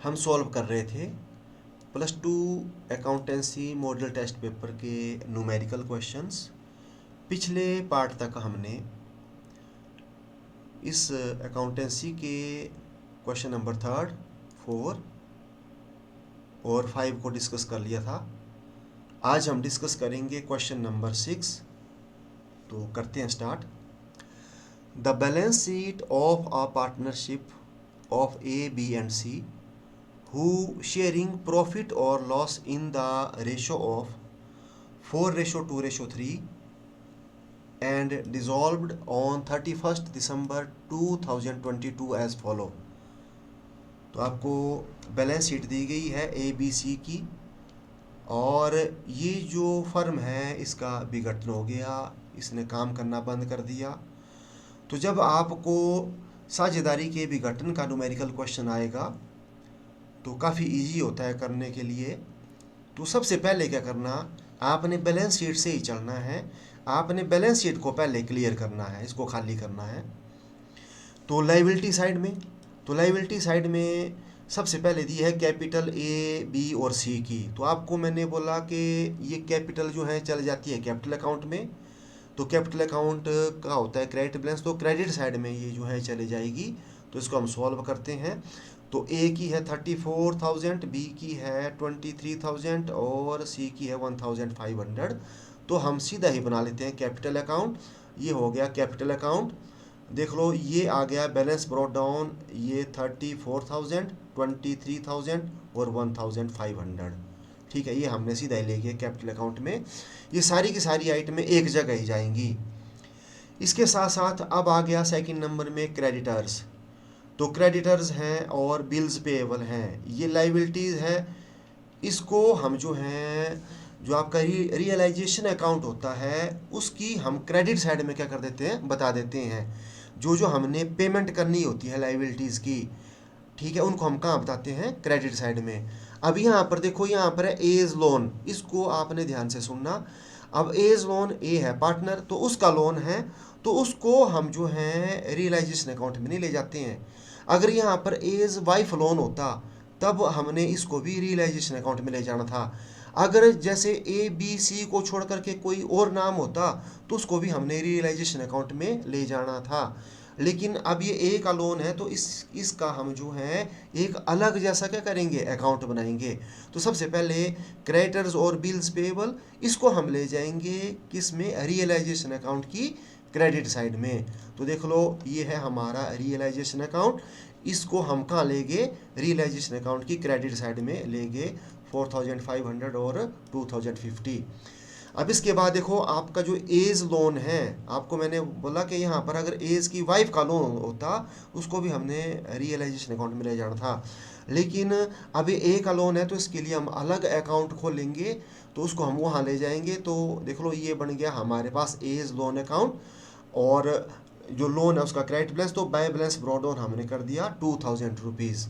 हम सॉल्व कर रहे थे +2 अकाउंटेंसी मॉडल टेस्ट पेपर के न्यूमेरिकल क्वेश्चंस। पिछले पार्ट तक हमने इस अकाउंटेंसी के क्वेश्चन नंबर 3, 4 और 5 को डिस्कस कर लिया था। आज हम डिस्कस करेंगे क्वेश्चन नंबर 6। तो करते हैं start. The balance sheet of a partnership of A, B and C who sharing profit or loss in the ratio of 4:2:3 and dissolved on 31st December 2022 as follow। तो आपको balance sheet दी गई है A B C की, और ये जो firm है इसका विघटन हो गया, इसने काम करना बंद कर दिया। तो जब आपको साझेदारी के विघटन का न्यूमेरिकल क्वेश्चन आएगा तो काफ़ी इजी होता है करने के लिए। तो सबसे पहले क्या करना, आपने बैलेंस शीट से ही चलना है। आपने बैलेंस शीट को पहले क्लियर करना है, इसको खाली करना है। तो लाइबिलिटी साइड में सबसे पहले दी है कैपिटल ए, बी और सी की। तो आपको मैंने बोला कि ये कैपिटल जो है चल जाती है कैपिटल अकाउंट में। तो कैपिटल अकाउंट का होता है क्रेडिट बैलेंस, तो क्रेडिट साइड में ये जो है चले जाएगी। तो इसको हम सॉल्व करते हैं। तो ए की है 34,000, बी की है 23,000 और सी की है 1,500। तो हम सीधा ही बना लेते हैं कैपिटल अकाउंट। ये हो गया कैपिटल अकाउंट। देख लो ये आ गया बैलेंस ब्रॉट डाउन, ये 34,000, 23,000 और 1,500। ठीक है, ये हमने सीधा ही ले गया कैपिटल अकाउंट में। ये सारी की सारी आइटमें एक जगह ही जाएंगी। इसके साथ साथ अब आ गया सेकंड नंबर में क्रेडिटर्स। तो क्रेडिटर्स हैं और बिल्स पेएबल हैं, ये लाइबिलिटीज़ है। इसको हम जो है जो आपका रियलाइजेशन अकाउंट होता है उसकी हम क्रेडिट साइड में क्या कर देते हैं, बता देते हैं। जो जो हमने पेमेंट करनी होती है लाइबिलिटीज़ की, ठीक है, उनको हम कहाँ बताते हैं, क्रेडिट साइड में। अब यहाँ पर देखो, यहाँ पर है एज लोन, इसको आपने ध्यान से सुनना। अब एज लोन, ए है पार्टनर तो उसका लोन है, तो उसको हम जो है रियलाइजेशन अकाउंट में नहीं ले जाते हैं। अगर यहाँ पर एज वाइफ लोन होता तब हमने इसको भी रियलाइजेशन अकाउंट में ले जाना था। अगर जैसे ए बी सी को छोड़ करके कोई और नाम होता तो उसको भी हमने रियलाइजेशन अकाउंट में ले जाना था। लेकिन अब ये ए का लोन है तो इसका हम जो है एक अलग जैसा क्या करेंगे, अकाउंट बनाएंगे। तो सबसे पहले क्रेडिटर्स और बिल्स पेएबल, इसको हम ले जाएंगे किस में, रियलाइजेशन अकाउंट की क्रेडिट साइड में। तो देख लो ये है हमारा रियलाइजेशन अकाउंट, इसको हम कहाँ लेंगे, रियलाइजेशन अकाउंट की क्रेडिट साइड में लेंगे 4,500 और 2,050। अब इसके बाद देखो आपका जो एज लोन है, आपको मैंने बोला कि यहाँ पर अगर एज की वाइफ का लोन होता उसको भी हमने रियलाइजेशन अकाउंट में ले जाना था। लेकिन अभी ए का लोन है तो इसके लिए हम अलग अकाउंट खोलेंगे, तो उसको हम वहाँ ले जाएंगे। तो देख लो ये बन गया हमारे पास एज लोन अकाउंट, और जो लोन है उसका क्रेडिट बैलेंस, तो बाय बैलेंस ब्रॉट डाउन हमने कर दिया 2,000 रुपीज़।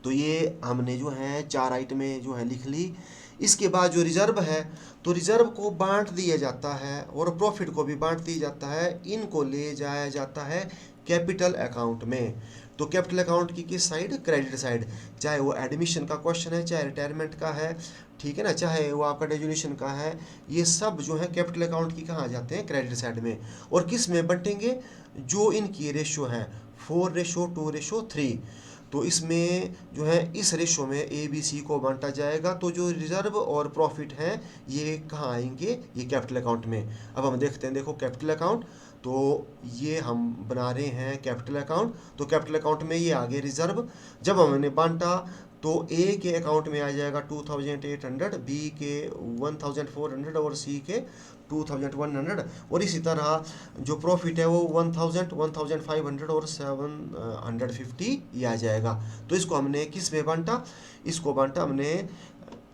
तो ये हमने जो है 4 आइटमें जो है लिख ली। इसके बाद जो रिजर्व है, तो रिजर्व को बांट दिया जाता है और प्रॉफिट को भी बांट दिया जाता है। इनको ले जाया जाता है कैपिटल अकाउंट में। तो कैपिटल अकाउंट की किस साइड, क्रेडिट साइड। चाहे वो एडमिशन का क्वेश्चन है, चाहे रिटायरमेंट का है, ठीक है ना, चाहे वो आपका डेजुनेशन का है, ये सब जो है कैपिटल अकाउंट की कहाँ जाते हैं, क्रेडिट साइड में। और किस में बंटेंगे, जो इनकी रेशो है 4:2:3। तो इसमें जो है इस रेशो में ए बी सी को बांटा जाएगा। तो जो रिजर्व और प्रॉफिट हैं ये कहाँ आएंगे, ये कैपिटल अकाउंट में। अब हम देखते हैं, देखो कैपिटल अकाउंट, तो ये हम बना रहे हैं कैपिटल अकाउंट। तो कैपिटल अकाउंट में ये आगे रिजर्व, जब हमने बांटा तो ए के अकाउंट में आ जाएगा 2,800, बी के 1,400 और सी के 2,100। और इसी तरह जो प्रॉफिट है वो 1,000, 1,500 और 750 ये आ जाएगा। तो इसको हमने किस में बांटा, इसको बांटा हमने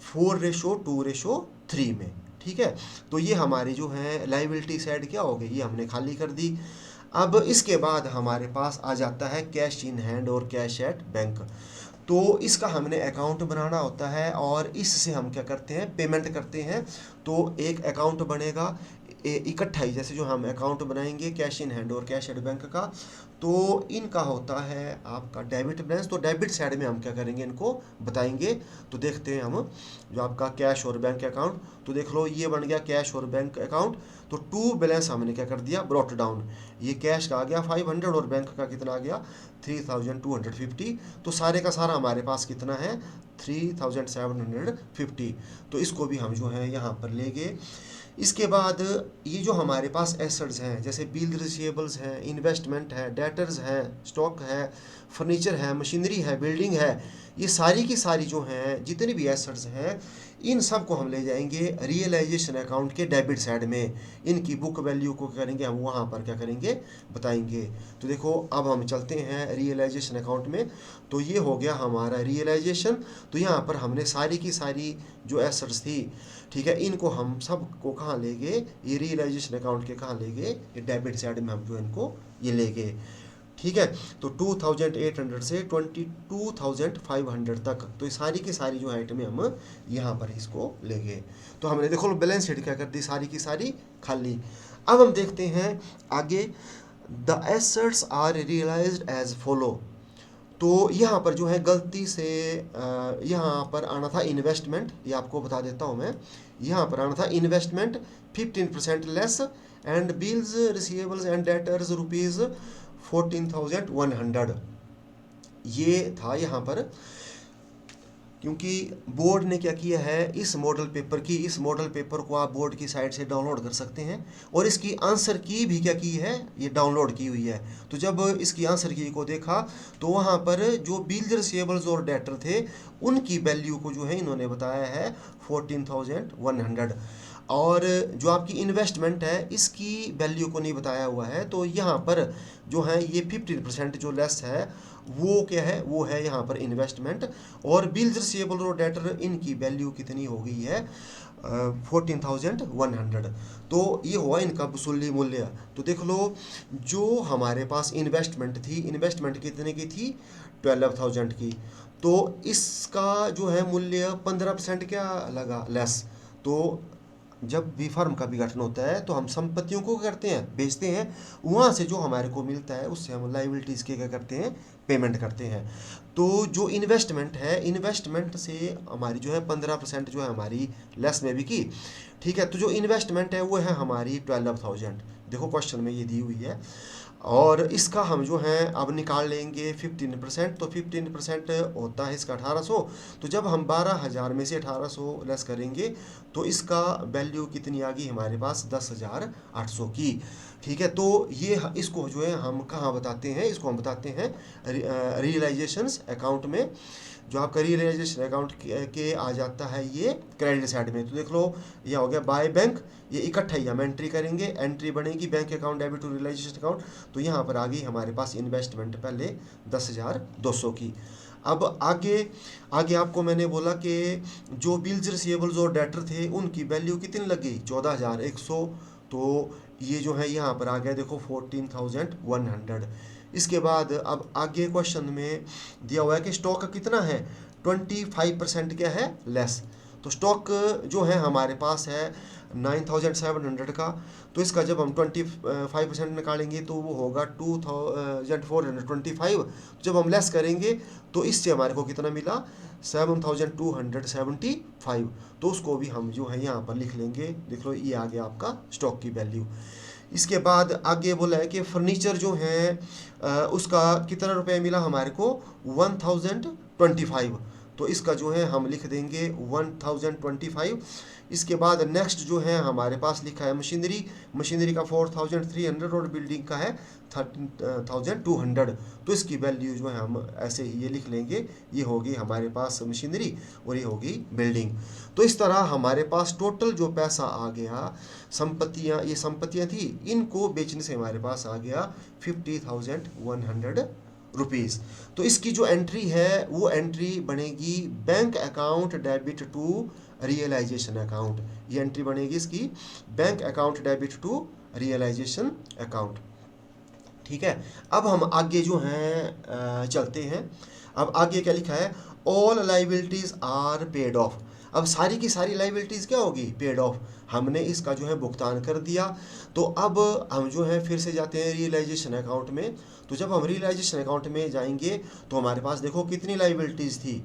4:2:3 में। ठीक है, तो ये हमारी जो है लाइबिलिटी साइड क्या हो गई, ये हमने खाली कर दी। अब इसके बाद हमारे पास आ जाता है कैश इन हैंड और कैश एट बैंक। तो इसका हमने अकाउंट बनाना होता है और इससे हम क्या करते हैं, पेमेंट करते हैं। तो एक अकाउंट बनेगा, इकट्ठा ही, जैसे जो हम अकाउंट बनाएंगे कैश इन हैंड और कैश एट बैंक का, तो इनका होता है आपका डेबिट बैलेंस। तो डेबिट साइड में हम क्या करेंगे, इनको बताएंगे। तो देखते हैं हम जो आपका कैश और बैंक अकाउंट, तो देख लो ये बन गया कैश और बैंक अकाउंट। तो टू बैलेंस हमने क्या कर दिया, ब्रॉट डाउन। ये कैश का आ गया 500 और बैंक का कितना आ गया 3250। तो सारे का सारा हमारे पास कितना है 3750। तो इसको भी हम जो है यहाँ पर ले गए। इसके बाद ये जो हमारे पास एसेट्स हैं, जैसे बिल रिसीवेबल्स हैं, इन्वेस्टमेंट है, डेटर्स हैं, स्टॉक है, फर्नीचर है, मशीनरी है, बिल्डिंग है, ये सारी की सारी जो हैं जितने भी एसेट्स हैं, इन सब को हम ले जाएंगे रियलाइजेशन अकाउंट के डेबिट साइड में। इनकी बुक वैल्यू को करेंगे हम वहाँ पर क्या करेंगे, बताएंगे। तो देखो अब हम चलते हैं रियलाइजेशन अकाउंट में। तो ये हो गया हमारा रियलाइजेशन। तो यहाँ पर हमने सारी की सारी जो एसेट्स थी, ठीक है, इनको हम सब को कहाँ ले गए, ये रियलाइजेशन अकाउंट के कहाँ ले गए, ये डेबिट साइड में हम जो इनको ये ले गए। ठीक है, तो 2800 से 22,500 तक, तो ये सारी की सारी जो आइटमें हम यहाँ पर इसको ले गए। तो हमने देखो बैलेंस शीट क्या कर दी, सारी की सारी खाली। अब हम देखते हैं आगे, the assets are realised as follow. तो यहाँ पर जो है गलती से यहाँ पर आना था इन्वेस्टमेंट, ये आपको बता देता हूँ मैं। यहाँ पर आना था investment 15% less and bills receivables and debtors rupees 14,100, ये था यहाँ पर। क्योंकि बोर्ड ने क्या किया है, इस मॉडल पेपर को आप बोर्ड की साइट से डाउनलोड कर सकते हैं, और इसकी आंसर की भी क्या की है, ये डाउनलोड की हुई है। तो जब इसकी आंसर की को देखा, तो वहाँ पर जो बिल्स रिसीवेबल्स और डेटर थे, उनकी वैल्यू को जो है इन्होंने बताया है 14,100, और जो आपकी इन्वेस्टमेंट है इसकी वैल्यू को नहीं बताया हुआ है। तो यहाँ पर जो है ये 15% जो लेस है, वो क्या है, वो है यहाँ पर इन्वेस्टमेंट। और बिल्स रिसीवेबल और डेटर, इनकी वैल्यू कितनी हो गई है 14,100। तो ये हुआ इनका वसूली मूल्य। तो देख लो, जो हमारे पास इन्वेस्टमेंट थी, इन्वेस्टमेंट कितने की थी 12,000 की, तो इसका जो है मूल्य 15% क्या लगा, लेस। तो जब भी फर्म का भी गठन होता है, तो हम संपत्तियों को करते हैं, बेचते हैं, वहाँ से जो हमारे को मिलता है उससे हम लाइबिलिटीज़ के क्या करते हैं, पेमेंट करते हैं। तो जो इन्वेस्टमेंट है, इन्वेस्टमेंट से हमारी जो है 15% जो है हमारी लेस में भी की। ठीक है, तो जो इन्वेस्टमेंट है वो है हमारी 12,000, देखो क्वेश्चन में ये दी हुई है। और इसका हम जो है अब निकाल लेंगे 15%। तो 15% होता है इसका 1800। तो जब हम 12,000 में से 1800 लेस करेंगे, तो इसका वैल्यू कितनी आ गई हमारे पास 10,800 की। ठीक है, तो ये इसको जो है हम कहाँ बताते हैं, इसको हम बताते हैं रियलाइजेशंस अकाउंट में। जो आपका रियलाइजेशन अकाउंट के आ जाता है ये क्रेडिट साइड में। तो देख लो, ये हो गया बाय बैंक, ये इकट्ठा ही हम एंट्री करेंगे, एंट्री बनेगी bank account debit to realisation account. तो यहाँ पर आ गई हमारे पास इन्वेस्टमेंट पहले 10,200 की। अब आगे आगे आपको मैंने बोला कि जो बिल्स रिसीवेबल्स और डेटर थे, उनकी वैल्यू कितनी लग गई 14,100। तो ये जो है यहाँ पर आ गया देखो 14,100। इसके बाद अब आगे क्वेश्चन में दिया हुआ है कि स्टॉक कितना है, 25% क्या है, लेस। तो स्टॉक जो है हमारे पास है 9,700 का। तो इसका जब हम 25% निकालेंगे तो वो होगा 2,425। जब हम लेस करेंगे तो इससे हमारे को कितना मिला 7,275। तो उसको भी हम जो है यहाँ पर लिख लेंगे। देख लो, ये आ गया आपका स्टॉक की वैल्यू। इसके बाद आगे बोला है कि फर्नीचर जो है उसका कितना रुपये मिला हमारे को 1,025। तो इसका जो है हम लिख देंगे 1,025। इसके बाद नेक्स्ट जो है हमारे पास लिखा है मशीनरी, मशीनरी का 4,300 और बिल्डिंग का है 13,200। तो इसकी वैल्यू जो है हम ऐसे ही ये लिख लेंगे, ये होगी हमारे पास मशीनरी और ये होगी बिल्डिंग। तो इस तरह हमारे पास टोटल जो पैसा आ गया, संपत्तियाँ, ये संपत्तियाँ थी, इनको बेचने से हमारे पास आ गया 50,100 रुपीज़। तो इसकी जो एंट्री है वो एंट्री बनेगी bank account debit to realisation account. ये एंट्री बनेगी इसकी bank account debit to realisation account. ठीक है, अब हम आगे जो हैं चलते हैं। अब आगे क्या लिखा है, all liabilities are paid off. अब सारी की सारी लाइबिलिटीज़ क्या होगी, पेड ऑफ। हमने इसका जो है भुगतान कर दिया। तो अब हम जो है फिर से जाते हैं रियलाइजेशन अकाउंट में। तो जब हम रियलाइजेशन अकाउंट में जाएंगे तो हमारे पास देखो कितनी लाइबिलिटीज़ थी,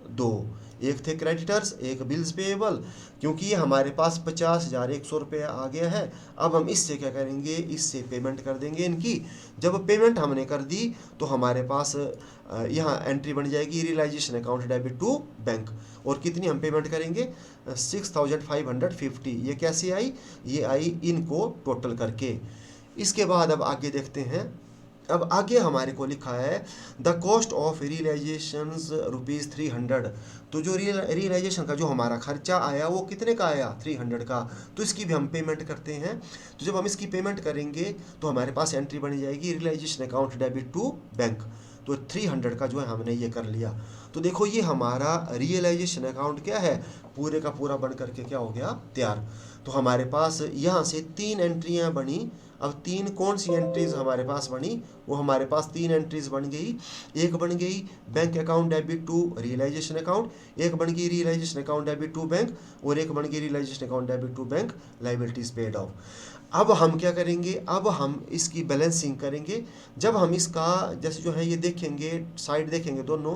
दो। एक थे क्रेडिटर्स, एक बिल्स पेएबल। क्योंकि ये हमारे पास 50,100 रुपये आ गया है, अब हम इससे क्या करेंगे, इससे पेमेंट कर देंगे इनकी। जब पेमेंट हमने कर दी तो हमारे पास यहाँ एंट्री बन जाएगी realisation account debit to bank. और कितनी हम पेमेंट करेंगे, 6,550। ये कैसे आई, ये आई इनको टोटल करके। इसके बाद अब आगे देखते हैं। अब आगे हमारे को लिखा है द कॉस्ट ऑफ रियलाइजेशन ₹300। तो जो रियलाइजेशन का जो हमारा खर्चा आया वो कितने का आया, 300 का। तो इसकी भी हम पेमेंट करते हैं। तो जब हम इसकी पेमेंट करेंगे तो हमारे पास एंट्री बन जाएगी realisation account debit to bank. तो 300 का जो है हमने ये कर लिया। तो देखो ये हमारा रियलाइजेशन अकाउंट क्या है, पूरे का पूरा बन करके क्या हो गया, तैयार। तो हमारे पास यहाँ से 3 एंट्रियाँ बनी। अब 3 कौन सी एंट्रीज हमारे पास बनी, वो हमारे पास 3 एंट्रीज बन गई। एक बन गई bank account debit to realisation account, एक बन गई realisation account debit to bank, और एक बन गई realisation account debit to bank liabilities paid off. अब हम क्या करेंगे, अब हम इसकी बैलेंसिंग करेंगे। जब हम इसका जैसे जो है ये देखेंगे, साइड देखेंगे दोनों,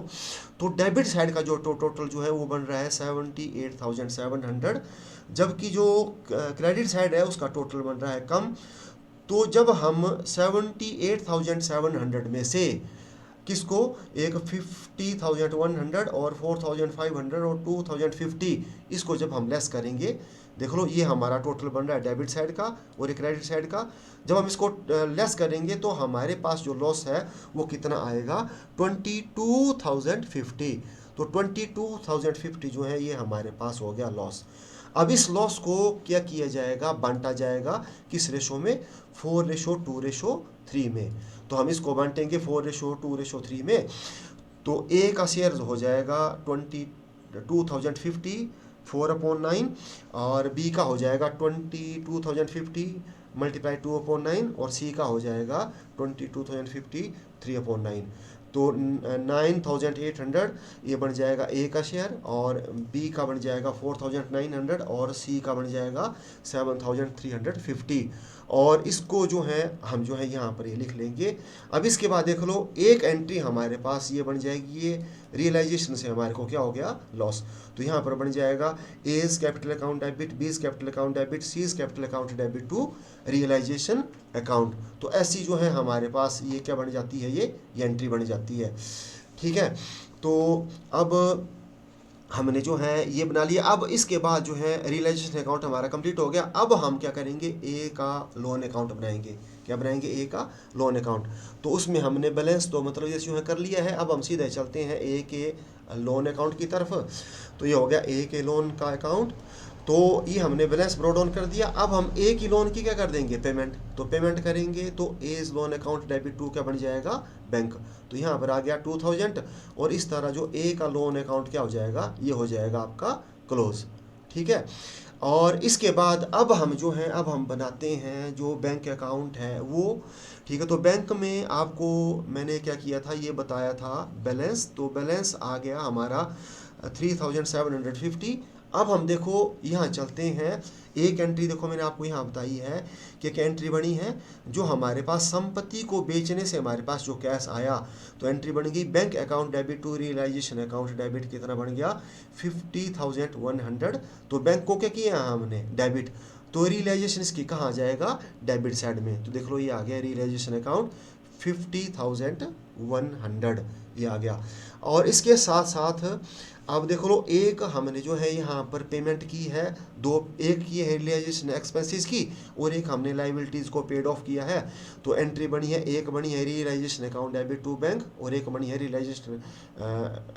तो डेबिट साइड का जो टोटल जो है वो बन रहा है 78,700, जबकि जो क्रेडिट साइड है उसका टोटल बन रहा है कम। तो जब हम 78,700 में से किसको, एक 50,100 और 4,500 और 2,050, इसको जब हम लेस करेंगे, देख लो ये हमारा टोटल बन रहा है डेबिट साइड का और एक क्रेडिट साइड का। जब हम इसको लेस करेंगे तो हमारे पास जो लॉस है वो कितना आएगा, 22,050। तो 22,050 जो है ये हमारे पास हो गया लॉस। अब इस लॉस को क्या किया जाएगा, बांटा जाएगा किस रेशो में, 4:2:3 में। तो हम इसको बांटेंगे 4:2:3 में। तो ए का शेयर हो जाएगा 22,050 4/9, और बी का हो जाएगा 22,050 मल्टीप्लाई 2/9, और सी का हो जाएगा 22,050 3/9। तो 9,800 ये बन जाएगा ए का शेयर, और बी का बन जाएगा 4,900, और सी का बन जाएगा 7,350। और इसको जो है हम जो है यहाँ पर ये लिख लेंगे। अब इसके बाद देख लो एक एंट्री हमारे पास ये बन जाएगी, ये रियलाइजेशन से हमारे को क्या हो गया, लॉस। तो यहाँ पर बन जाएगा A's capital account debit, B's capital account debit, C's capital account debit to realisation account. तो ऐसी जो है हमारे पास ये क्या बन जाती है, ये एंट्री बन जाती है। ठीक है, तो अब हमने जो है ये बना लिया। अब इसके बाद जो है रियलाइजेशन अकाउंट हमारा कंप्लीट हो गया। अब हम क्या करेंगे, ए का लोन अकाउंट बनाएंगे। क्या बनाएंगे, ए का लोन अकाउंट। तो उसमें हमने बैलेंस तो मतलब ये जो है कर लिया है। अब हम सीधे चलते हैं ए के लोन अकाउंट की तरफ। तो ये हो गया ए के लोन का अकाउंट। तो ये हमने बैलेंस ब्रॉट डाउन कर दिया। अब हम ए की लोन की क्या कर देंगे, पेमेंट। तो पेमेंट करेंगे तो A's loan account debit to क्या बन जाएगा, बैंक। तो यहाँ पर आ गया 2,000, और इस तरह जो ए का लोन अकाउंट क्या हो जाएगा, ये हो जाएगा आपका क्लोज। ठीक है, और इसके बाद अब हम जो है अब हम बनाते हैं जो बैंक अकाउंट है वो। ठीक है, तो बैंक में आपको मैंने क्या किया था, ये बताया था बैलेंस। तो बैलेंस आ गया हमारा 3,750। अब हम देखो यहाँ चलते हैं, एक एंट्री देखो मैंने आपको यहाँ बताई है कि एक एंट्री बनी है जो हमारे पास संपत्ति को बेचने से हमारे पास जो कैश आया। तो एंट्री बन गई bank account debit to realisation account debit, कितना बन गया 50,100। तो बैंक को क्या किया हमने, डेबिट। तो रियलाइजेशन इसकी कहाँ आ जाएगा, डेबिट साइड में। तो देख लो ये आ गया रियलाइजेशन अकाउंट 50,100 ये आ गया। और इसके साथ साथ अब देख लो एक हमने जो है यहाँ पर पेमेंट की है, दो, एक की है रियलाइजेशन एक्सपेंसेस की, और एक हमने लाइबिलिटीज़ को पेड ऑफ किया है। तो एंट्री बनी है, एक बनी है realisation account debit to bank, और एक बनी है realisation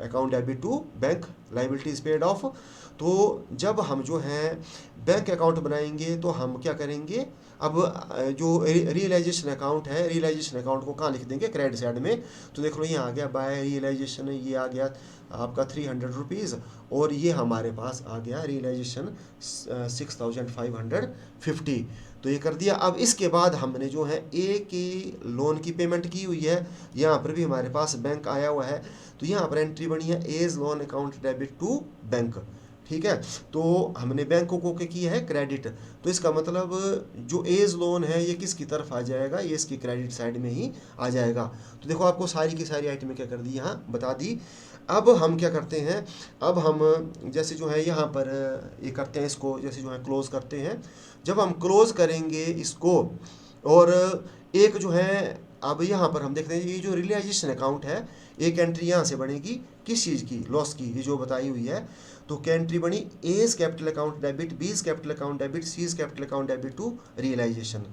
account debit to bank liabilities paid off. तो जब हम जो है बैंक अकाउंट बनाएंगे तो हम क्या करेंगे, अब जो रियलाइजेशन अकाउंट है, रियलाइजेशन अकाउंट को कहाँ लिख देंगे, क्रेडिट साइड में। तो देख लो यहाँ आ गया बाय रियलाइजेशन, ये आ गया आपका 300 रुपीज़, और ये हमारे पास आ गया रियलाइजेशन 6,550। तो ये कर दिया। अब इसके बाद हमने जो है ए के लोन की पेमेंट की हुई है, यहाँ पर भी हमारे पास बैंक आया हुआ है। तो यहाँ पर एंट्री बनी है A's loan account debit to bank. ठीक है। तो हमने बैंक को किया है क्रेडिट, तो इसका मतलब जो एज लोन है ये किसकी तरफ आ जाएगा, ये इसकी क्रेडिट साइड में ही आ जाएगा। तो देखो आपको सारी की सारी आइटमें क्या कर दी, यहाँ बता दी। अब हम क्या करते हैं, अब हम जैसे जो है यहाँ पर ये करते हैं, इसको जैसे जो है क्लोज करते हैं। जब हम क्लोज करेंगे इसको, और एक जो है अब यहाँ पर हम देखते हैं ये जो रियलाइजेशन अकाउंट है, एक एंट्री यहाँ से बनेगी किस चीज़ की, लॉस की, ये जो बताई हुई है। तो क्या एंट्री बनी, A is capital account debit, B is capital account debit, C is capital account debit to realisation.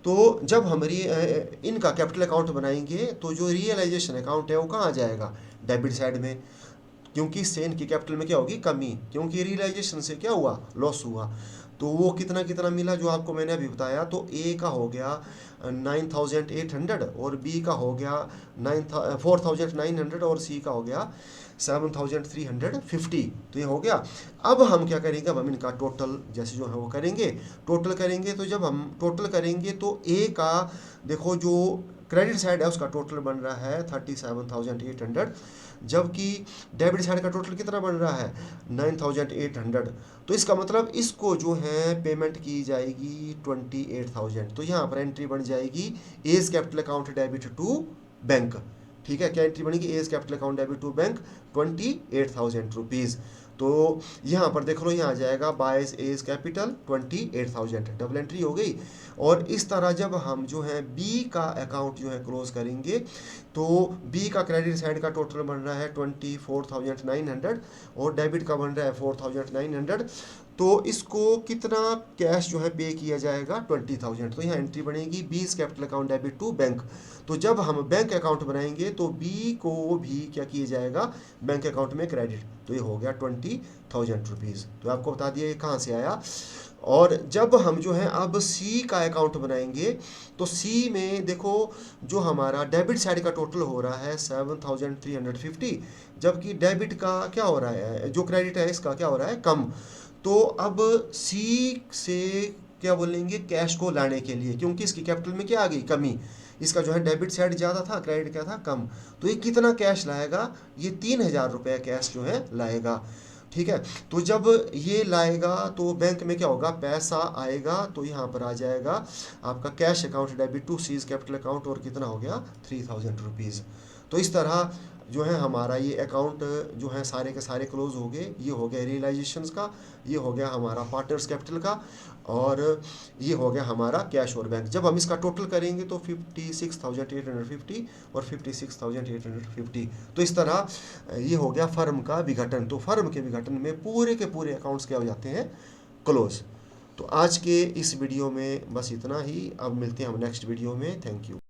तो जब हम इनका कैपिटल अकाउंट बनाएंगे तो जो रियलाइजेशन अकाउंट है वो कहाँ आ जाएगा, डेबिट साइड में, क्योंकि इससे इनकी कैपिटल में क्या होगी, कमी, क्योंकि रियलाइजेशन से क्या हुआ, लॉस हुआ। तो वो कितना कितना मिला जो आपको मैंने अभी बताया, तो ए का हो गया 9,800 और बी का हो गया 4,900 और सी का हो गया 7,350। तो ये हो गया। अब हम क्या करेंगे, अब हम इनका टोटल जैसे जो है वो करेंगे, टोटल करेंगे। तो जब हम टोटल करेंगे तो ए का देखो जो क्रेडिट साइड है उसका टोटल बन रहा है 37,800, जबकि डेबिट साइड का टोटल कितना बन रहा है 9,800। तो इसका मतलब इसको जो है पेमेंट की जाएगी 28,000। तो यहाँ पर एंट्री बन जाएगी A's capital account debit to bank. ठीक है, क्या एंट्री बनेगी, A's capital account debit to bank 28,000 rupees. तो यहाँ पर देख लो, यहाँ आ जाएगा बायस एज कैपिटल 28,000, डबल एंट्री हो गई। और इस तरह जब हम जो है बी का अकाउंट जो है क्लोज करेंगे, तो बी का क्रेडिट साइड का टोटल बन रहा है 24,900 और डेबिट का बन रहा है 4,900। तो इसको कितना कैश जो है पे किया जाएगा 20,000। तो यहाँ एंट्री बनेगी B is capital account debit to bank. तो जब हम बैंक अकाउंट बनाएंगे तो बी को भी क्या किया जाएगा, बैंक अकाउंट में क्रेडिट। तो ये हो गया 20,000 रुपीज़। तो आपको बता दिया ये कहाँ से आया। और जब हम जो है अब सी का अकाउंट बनाएंगे, तो सी में देखो जो हमारा डेबिट साइड का टोटल हो रहा है 7,350, जबकि डेबिट का क्या हो रहा है, जो क्रेडिट है इसका क्या हो रहा है, कम। तो अब सी से क्या बोलेंगे, कैश को लाने के लिए, क्योंकि इसकी कैपिटल में क्या आ गई, कमी, इसका जो है डेबिट साइड ज़्यादा था, क्रेडिट क्या था, कम। तो ये कितना कैश लाएगा, ये 3,000 रुपये कैश जो है लाएगा। ठीक है। तो जब ये लाएगा तो बैंक में क्या होगा, पैसा आएगा। तो यहाँ पर आ जाएगा आपका cash account debit to C's capital account, और कितना हो गया 3,000 रुपीज़। तो इस तरह जो है हमारा ये अकाउंट जो है सारे के सारे क्लोज हो गए। ये हो गया रियलाइजेशंस का, ये हो गया हमारा पार्टनर्स कैपिटल का, और ये हो गया हमारा कैश और बैंक। जब हम इसका टोटल करेंगे तो 56,850 और 56,850। तो इस तरह ये हो गया फर्म का विघटन। तो फर्म के विघटन में पूरे के पूरे अकाउंट्स क्या हो जाते हैं, क्लोज। तो आज के इस वीडियो में बस इतना ही। अब मिलते हैं हम नेक्स्ट वीडियो में। Thank you.